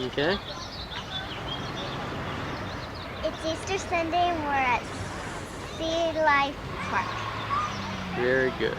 Okay. It's Easter Sunday and we're at Sea Life Park. Very good.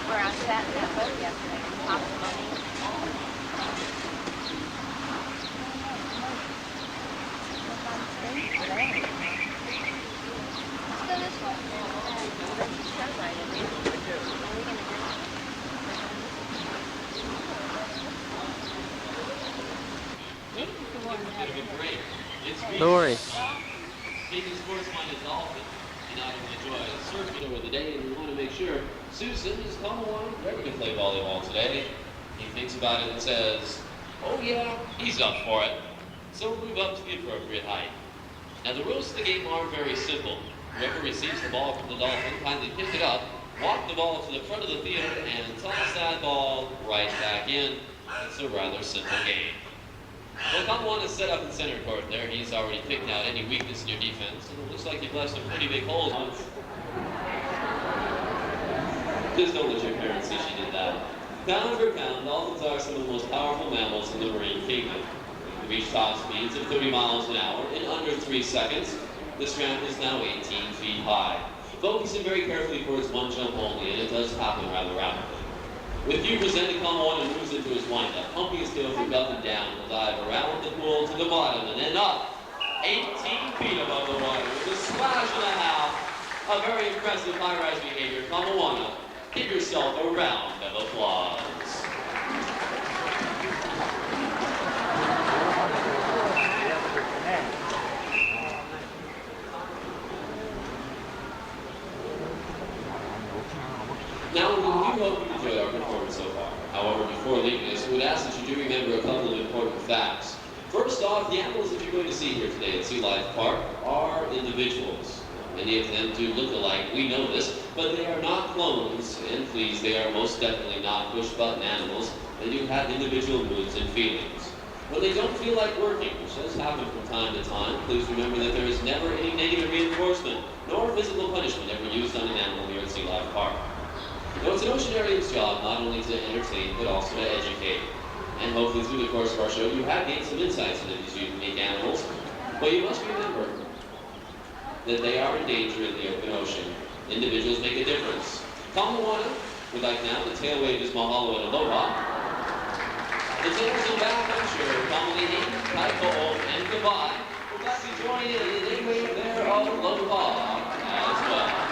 Where I sat in that boat yesterday, top of the money. Let's go this way. There's a show right in there. Are we gonna do Don't worry. Speaking sports-minded dolphin, you not only enjoy surfing over the day, and we want to make sure Susan is come along ready to play volleyball today. He thinks about it and says, oh yeah, he's up for it. So we'll move up to the appropriate height. Now the rules of the game are very simple. Whoever receives the ball from the dolphin, kindly pick it up, walk the ball to the front of the theater, and toss that ball right back in. It's a rather simple game. Well, Kamawana's set up in center court there. He's already picked out any weakness in your defense, and it looks like you've left some pretty big holes. Just don't let your parents see she did that. Pound for pound, dolphins are some of the most powerful mammals in the marine kingdom. They reach top speeds of 30 miles an hour in under 3 seconds. This ramp is now 18 feet high. Focusing very carefully towards one jump only, and it does happen rather rapidly. With you presenting, Kamawona moves into his windup, pumping his tail from up and down. He'll dive around the pool to the bottom and then up 18 feet above the water with a splash and a half. A very impressive high-rise behavior. Kamawona, give yourself a round of applause. Now, we do hope you enjoyed our performance so far. However, before leaving us, we would ask that you do remember a couple of important facts. First off, the animals that you're going to see here today at Sea Life Park are individuals. Many of them do look alike, we know this, but they are not clones, and please, they are most definitely not push-button animals. They do have individual moods and feelings. When they don't feel like working, which does happen from time to time, please remember that there is never any negative reinforcement, nor physical punishment ever used on an animal here at Sea Life Park. Now, it's an oceanarium's job not only to entertain, but also to educate. And hopefully through the course of our show, you have gained some insights into these unique animals. But you must remember that they are in danger in the open ocean. Individuals make a difference. Kamawona would like now to tail wave his mahalo and aloha. The tails and back, I'm sure, Kamalihi, Kaiko, and goodbye would like to join in and they wave their aloha as well.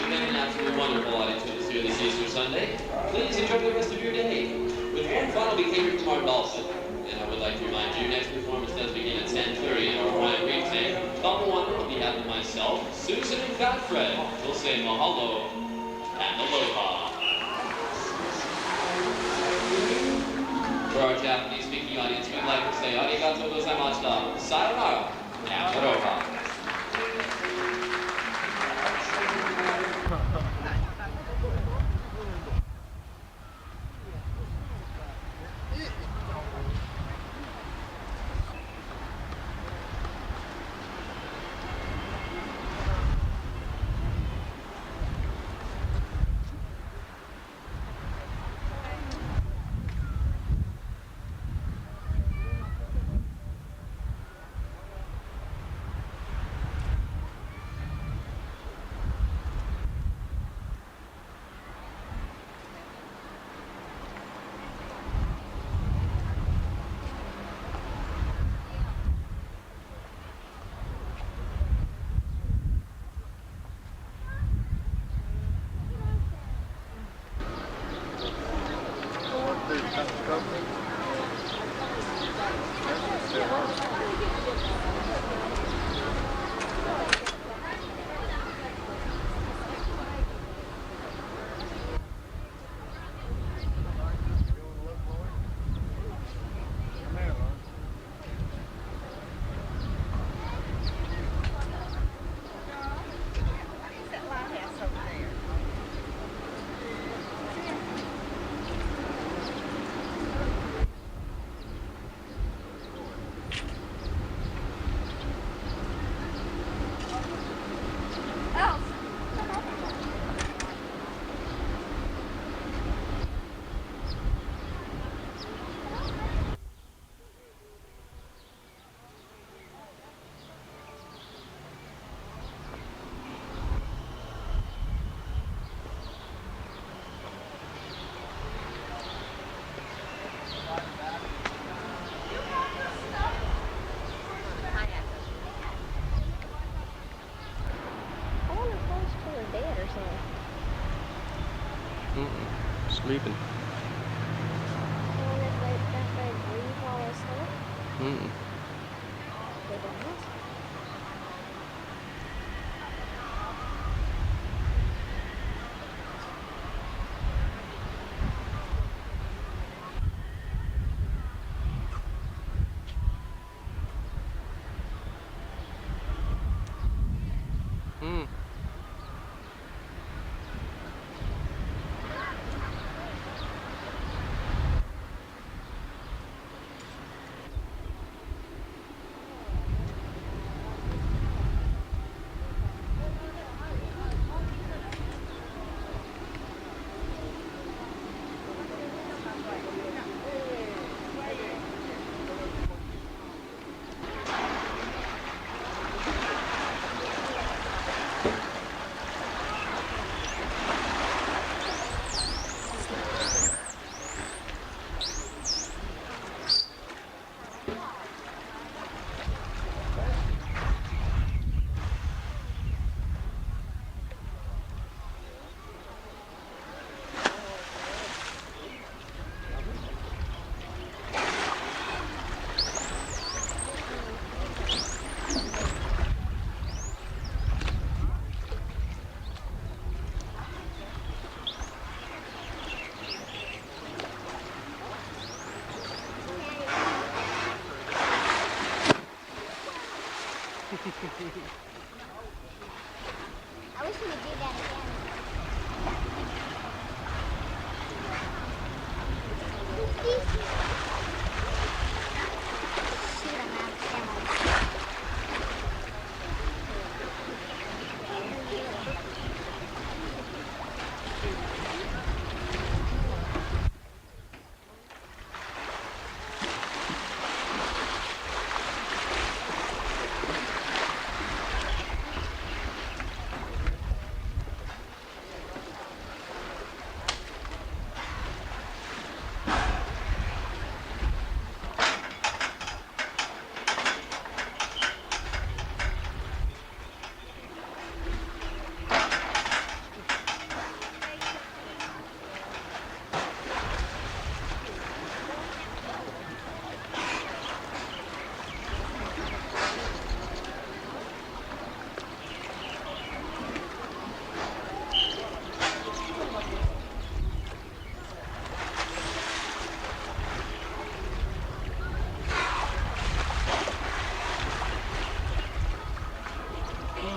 You've been an absolutely wonderful audience with us here this Easter Sunday. Please enjoy the rest of your day with one final behavior from our dolphin. And I would like to remind remind you, next performance does begin at 10:30 in our Ryan Green tank. Couple one on behalf of myself, Susan and Godfred. We'll say mahalo and aloha. For our Japanese-speaking audience, we'd like to say arigatou gozaimashita, sayonara, and aloha. Sleeping. Mm-mm. Mm. I wish we could do that again. Shoot, I'm out of camera. Hey,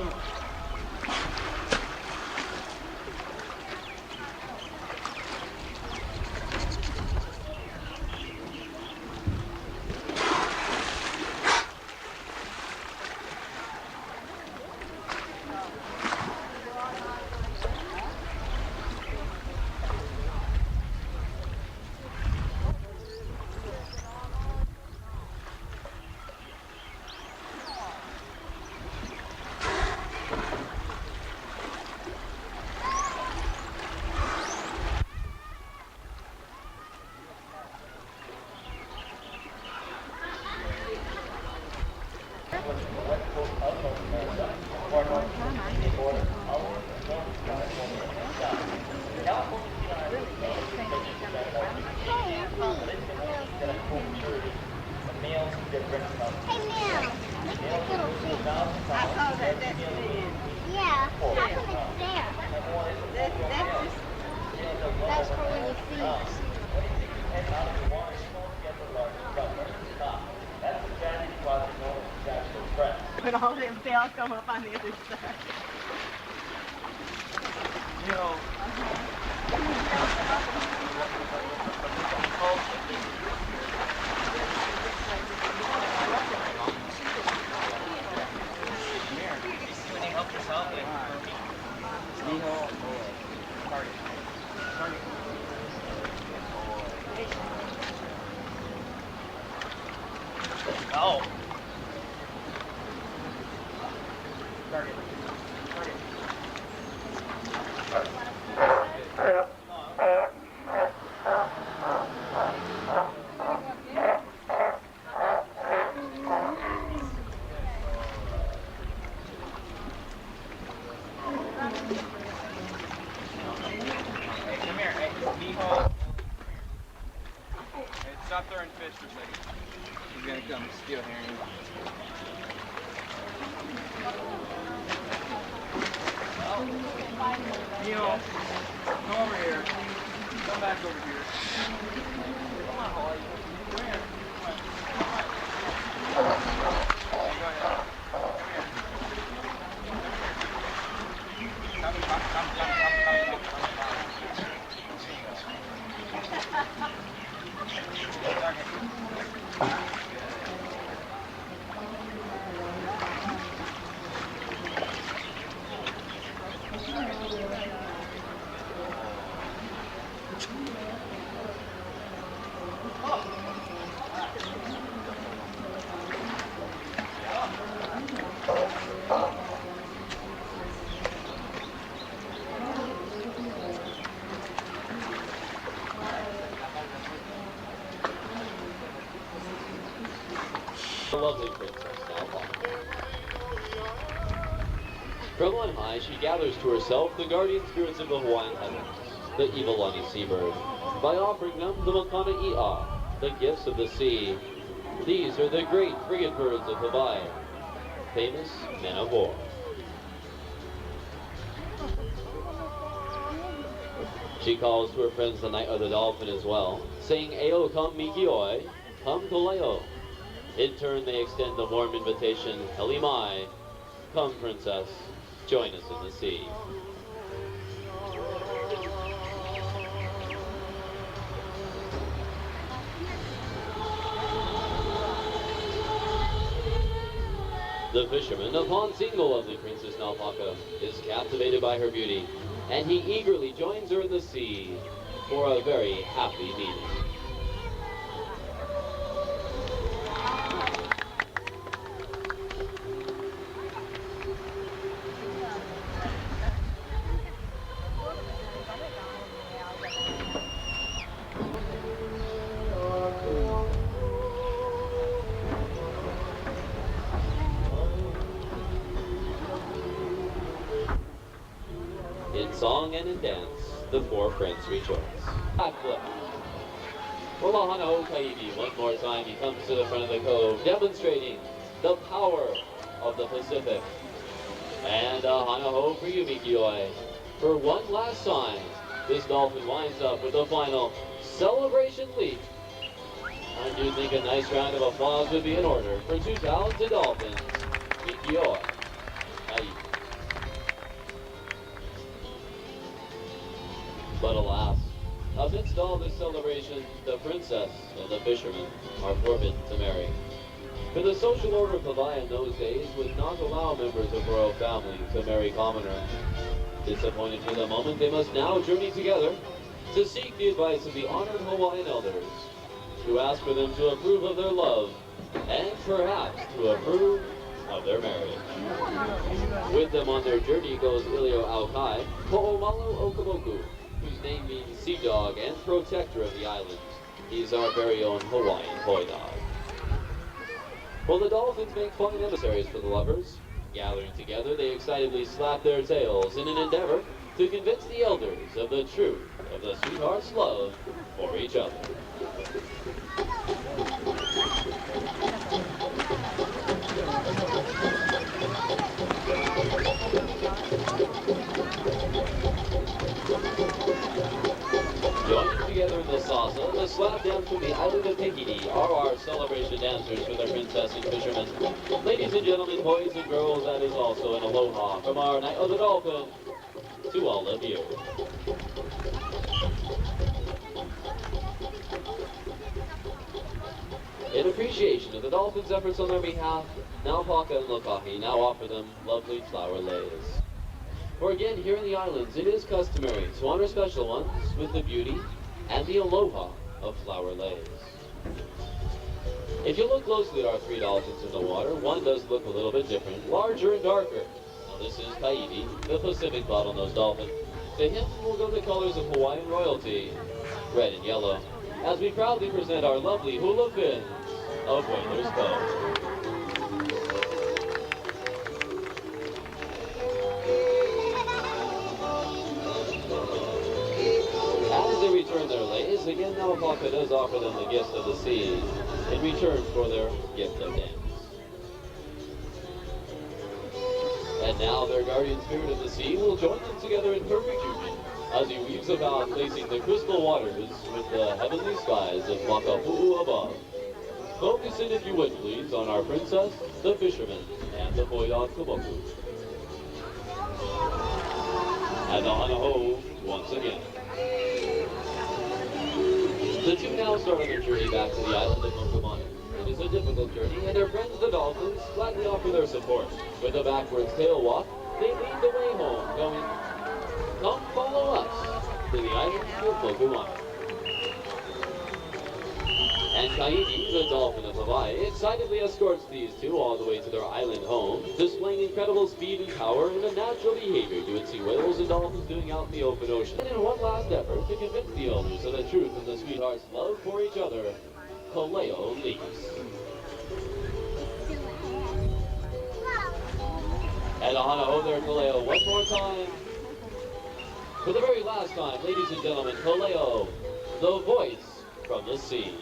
Mel. Look at this little thing. I saw that. That's big. Yeah. How come it's there? That's for when you see. When all them bells come up on the other side. You know, when he helped us out, no. Stop there and fish for a second. He's gonna come steal herring. Neil, come over here. Come back over here. Come on, Holly. Come here. Come on. Go ahead. Come here. Come. The lovely princess now. From on high, she gathers to herself the guardian spirits of the Hawaiian heavens, the Iwalani seabird, by offering them the Makana I'a, the gifts of the sea. These are the great frigate birds of Hawaii, famous men of war. She calls to her friends the Night of the Dolphin as well, saying, "Eo come Mikioi, come Koleo." In turn, they extend the warm invitation, "Helimai, come princess, join us in the sea." The fisherman, upon seeing the lovely Princess Naupaka, is captivated by her beauty, and he eagerly joins her in the sea for a very happy meeting. In song and in dance, the four friends rejoice. Backflip. Olahana Okaibi, one more time, he comes to the front of the cove, demonstrating the power of the Pacific. And a hana-ho for you, Mikioi. For one last time, this dolphin winds up with the final celebration leap. I do think a nice round of applause would be in order for two talented dolphins, Mikioi. midst of all this celebration, the princess and the fisherman are forbidden to marry. For the social order of Hawaii in those days would not allow members of royal family to marry commoners. Disappointed for the moment, they must now journey together to seek the advice of the honored Hawaiian elders, to ask for them to approve of their love, and perhaps to approve of their marriage. With them on their journey goes Ilio Aukai, Ho'omalo Okamoku, whose name means sea dog and protector of the islands. He's our very own Hawaiian boy dog. Well, the dolphins make fine emissaries for the lovers. Gathering together, they excitedly slap their tails in an endeavor to convince the elders of the truth of the sweethearts' love for each other. Joining together in the salsa, the slap dance from the island of Hikini are our celebration dancers for the princess and fishermen. Ladies and gentlemen, boys and girls, that is also an aloha from our Night of the Dolphin to all of you. In appreciation of the Dolphins' efforts on their behalf, Naupaka and Lokahi now offer them lovely flower leis. For again, here in the islands, it is customary to honor special ones with the beauty and the aloha of flower leis. If you look closely at our three dolphins in the water, one does look a little bit different, larger and darker. Now this is Kaidi, the Pacific bottlenose dolphin. To him will go the colors of Hawaiian royalty, red and yellow, as we proudly present our lovely hula fins of Whalers Cove. As they return their leis, again Naupaka does offer them the gift of the sea in return for their gift of dance. And now their guardian spirit of the sea will join them together in perfect union as he weaves about placing the crystal waters with the heavenly skies of Makapu'u above. Focus in, if you would please, on our princess, the fisherman, and the Poion Kamoku. And the Hanaho once again. The two now start on their journey back to the island of Mokumani. It is a difficult journey, and their friends the dolphins gladly offer their support. With a backwards tail walk, they lead the way home, going, "Come follow us to the island of Mokumani." And Kaidi, the dolphin of Hawaii, excitedly escorts these two all the way to their island home, displaying incredible speed and power and a natural behavior you would see whales and dolphins doing out in the open ocean. And in one last effort to convince the elders of the truth of the sweethearts' love for each other, Kaleo leaps. And a Hanaho there, Kaleo, one more time. For the very last time, ladies and gentlemen, Kaleo, the voice from the sea.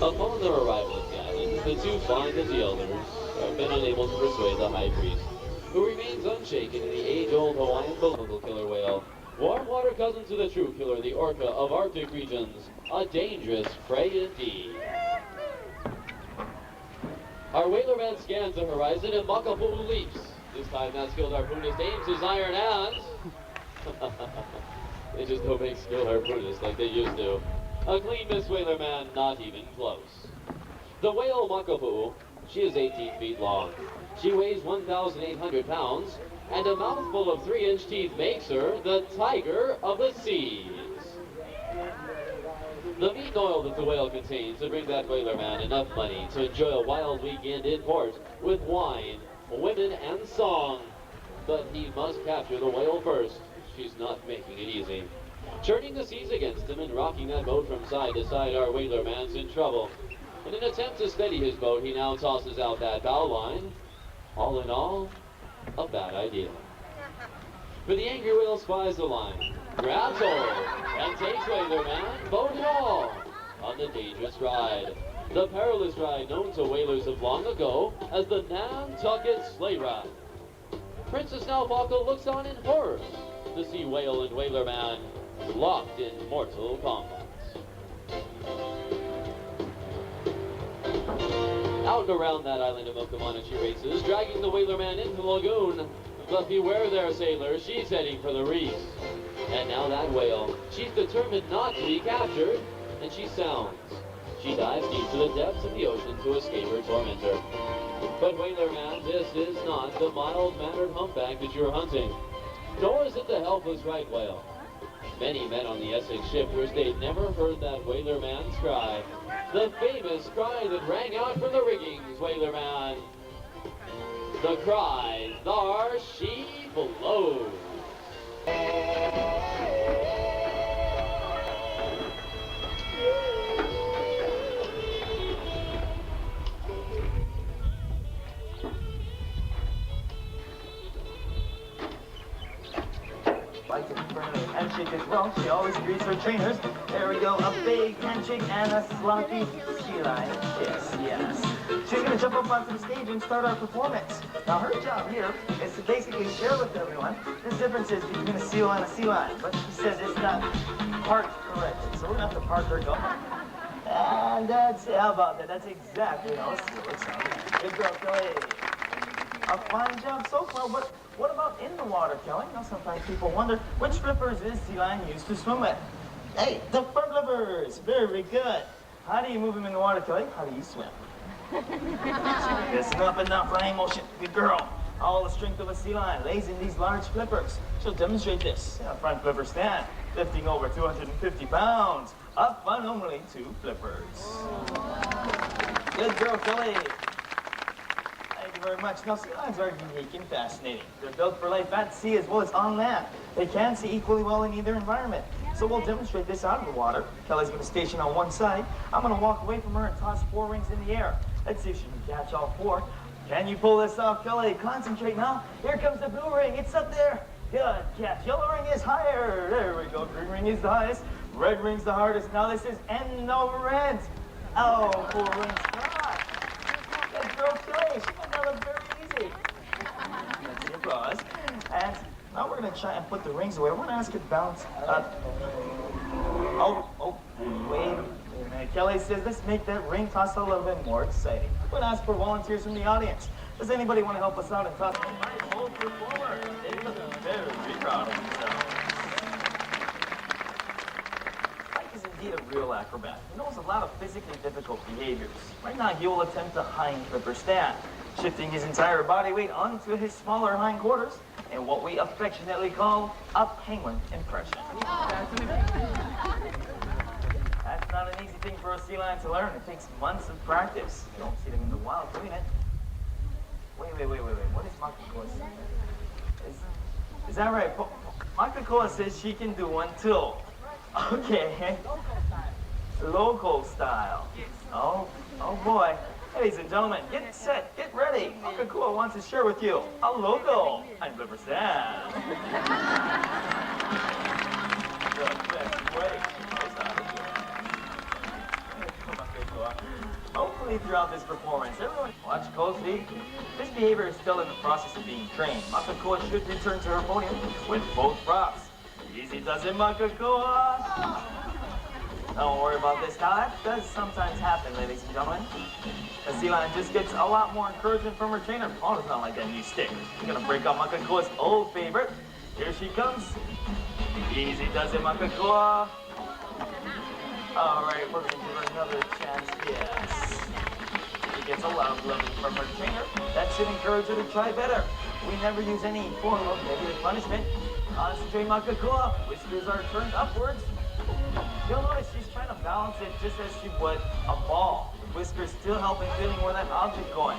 Upon their arrival at the island, the two find that the elders have been unable to persuade the high priest, who remains unshaken in the age-old Hawaiian local killer whale, warm water cousin to the true killer, the orca of Arctic regions, a dangerous prey indeed. Our whaler man scans the horizon and Makapu'u leaps. This time that skilled harpoonist aims his iron hands. They just don't make skilled harpoonists like they used to. A clean Miss Whaler Man, not even close. The whale Makapu'u, she is 18 feet long. She weighs 1,800 pounds, and a mouthful of 3-inch teeth makes her the tiger of the seas. The meat and oil that the whale contains would bring that whaler man enough money to enjoy a wild weekend in port with wine, women, and song. But he must capture the whale first. She's not making it easy. Churning the seas against him and rocking that boat from side to side, our whaler man's in trouble. In an attempt to steady his boat, he now tosses out that bow line. All in all, a bad idea. For the angry whale spies the line, grabs hold, and takes whaler man, boat and all, on the dangerous ride. The perilous ride known to whalers of long ago as the Nantucket Sleigh Ride. Princess Naupaka looks on in horror to see whale and whaler man locked in mortal combat. Out and around that island of Okemana she races, dragging the whaler man into the lagoon. But beware there, sailors, she's heading for the reef. And now that whale, she's determined not to be captured, and she sounds. She dives deep to the depths of the ocean to escape her tormentor. But whaler man, this is not the mild-mannered humpback that you're hunting, nor is it the helpless right whale. Many men on the Essex ship wish they'd never heard that whaler man's cry. The famous cry that rang out from the riggings, whaler man. The cries are she blows. Like to confirm a handshake as well. She always greets her trainers. There we go, a big handshake and a sloppy sea lion. Yes, yes. She's gonna jump up onto the stage and start our performance. Now her job here is to basically share with everyone the differences between a sea lion and a sea lion. But she says it's not parked correctly, so we're gonna have to park her going. And that's, how about that? That's exactly how it looks. Good girl, Kelly. A fine job so far, but what about in the water, Kelly? Now sometimes people wonder, which flippers is sea lion used to swim with? Hey, the front flippers! Very good. How do you move them in the water, Kelly? How do you swim? Listen up and not flying motion. Good girl. All the strength of a sea lion lays in these large flippers. She'll demonstrate this in a front flipper stand, lifting over 250 pounds. Up on only 2 flippers. Good girl, Kelly. Thank you very much. Now, sea lions are unique and fascinating. They're built for life at sea as well as on land. They can see equally well in either environment. So we'll demonstrate this out of the water. Kelly's going to station on one side. I'm going to walk away from her and toss 4 rings in the air. Let's see if she can catch all 4. Can you pull this off, Kelly? Concentrate now. Here comes the blue ring. It's up there. Good catch. Yellow ring is higher. There we go. Green ring is the highest. Red ring's the hardest. Now this is end over end. Oh, 4 rings gone. Good girl, Kelly. She got that look very easy. Let's see applause. And now we're going to try and put the rings away. We're going to ask her to bounce up. Wait a minute. Kelly says, let's make that ring toss a little bit more exciting. We're going to ask for volunteers from the audience. Does anybody want to help us out and toss a bold performer? They look very proud of themselves. Mike is indeed a real acrobat. He knows a lot of physically difficult behaviors. Right now, he will attempt a hind flipper stand, shifting his entire body weight onto his smaller hindquarters in what we affectionately call a penguin impression. That's not an easy thing for a sea lion to learn. It takes months of practice. You don't see them in the wild doing it. Wait. What is Makakoa saying? Is that right? Makakoa says she can do one too. Okay. Local style. Oh boy. Ladies and gentlemen, get set, get ready. Makakoa wants to share with you a local hind flipper stand. Hopefully throughout this performance, everyone watch closely. This behavior is still in the process of being trained. Makakoa should return to her podium with both props. Easy does it, Makakoa. Don't worry about this. Now that does sometimes happen, ladies and gentlemen. The sea lion just gets a lot more encouragement from her trainer. Oh, it's not like that new stick. She's gonna break out Makakoa's old favorite. Here she comes. Easy does it, Makakoa. All right, we're gonna give her another chance. Yes. She gets a lot of love from her trainer. That should encourage her to try better. We never use any form of negative punishment. Concentrate, Makakoa. Whiskers are turned upwards. You'll notice she's trying to balance it just as she would a ball. The whiskers still helping feeling where that object goes.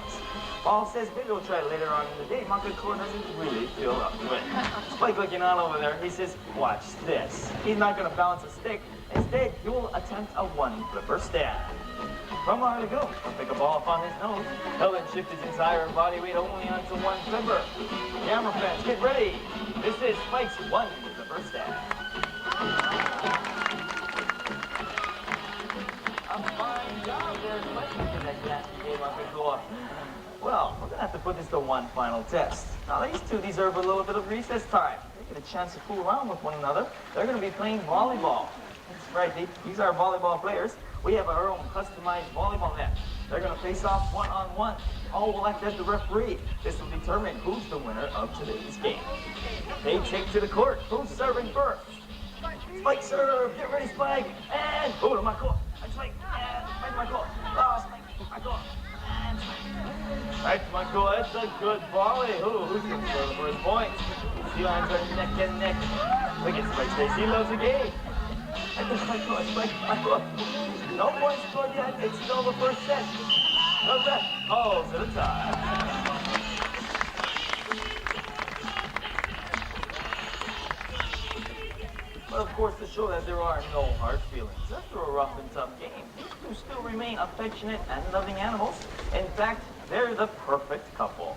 Paul says maybe we'll try it later on in the day. Makakoa doesn't really feel up to it. Spike looking on over there, he says, watch this. He's not going to balance a stick. Instead, he will attempt a 1 flipper stand. From our to go, he'll pick a ball up on his nose. He'll then shift his entire body weight only onto 1 flipper. Camera fans, get ready. This is Spike's 1 flipper stand. A fine job there, Spike. Well, we're going to have to put this to one final test. Now, these two deserve a little bit of recess time. They get a chance to fool around with one another. They're going to be playing volleyball. That's right, these are volleyball players. We have our own customized volleyball net. They're going to face off one-on-one. All will act as the referee. This will determine who's the winner of today's game. They take to the court. Who's serving first? Spike serve. Get ready, Spike. And oh, to my court. Spike. And Spike to my court. Oh, Spike to my court. And Spike to my court. That's a good volley. Who's going to score the first point? Sea Lions are neck and neck. Look at Spike Stacy. He loves the game. I just Spike to my court. No points scored yet. It's still the first set. The ref calls it a tie. But of course, to show that there are no hard feelings after a rough and tough game, these two still remain affectionate and loving animals. In fact, they're the perfect couple.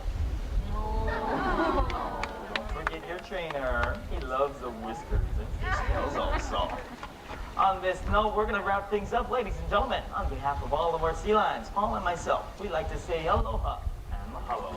Don't forget your trainer. He loves the whiskers and fish tails also. On this note, we're going to wrap things up, ladies and gentlemen. On behalf of all of our sea lions, Paul and myself, we'd like to say aloha and mahalo.